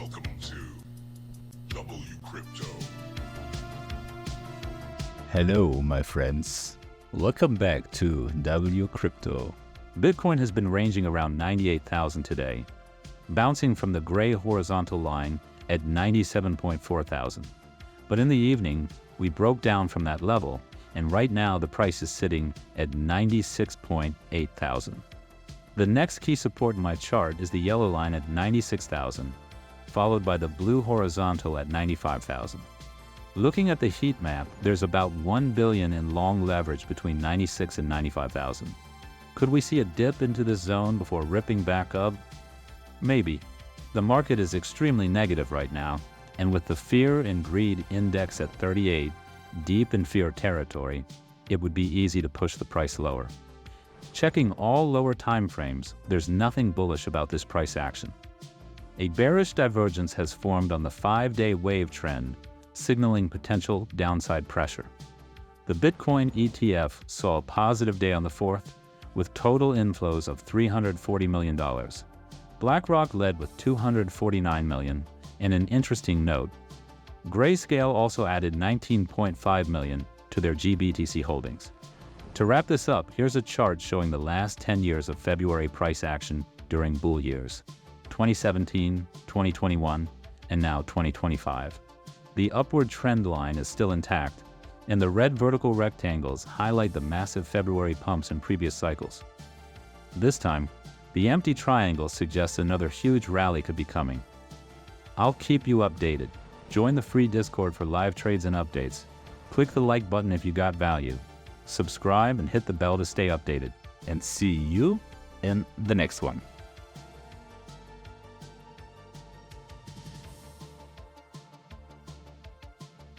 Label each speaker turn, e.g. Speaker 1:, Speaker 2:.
Speaker 1: Welcome to WCrypto.
Speaker 2: Hello, my friends. Welcome back to WCrypto. Bitcoin has been ranging around 98,000 today, bouncing from the gray horizontal line at 97.4 thousand. But in the evening, we broke down from that level, and right now the price is sitting at 96.8 thousand. The next key support in my chart is the yellow line at 96,000, followed by the blue horizontal at 95,000. Looking at the heat map, there's about 1 billion in long leverage between 96 and 95,000. Could we see a dip into this zone before ripping back up? Maybe. The market is extremely negative right now, and with the fear and greed index at 38, deep in fear territory, it would be easy to push the price lower. Checking all lower time frames, there's nothing bullish about this price action. A bearish divergence has formed on the 5-day wave trend, signaling potential downside pressure. The Bitcoin ETF saw a positive day on the 4th, with total inflows of $340 million. BlackRock led with $249 million, and an interesting note, Grayscale also added $19.5 million to their GBTC holdings. To wrap this up, here's a chart showing the last 10 years of February price action during bull years, 2017, 2021, and now 2025. The upward trend line is still intact, and the red vertical rectangles highlight the massive February pumps in previous cycles. This time, the empty triangle suggests another huge rally could be coming. I'll keep you updated. Join the free Discord for live trades and updates. Click the like button if you got value. Subscribe and hit the bell to stay updated. And see you in the next one.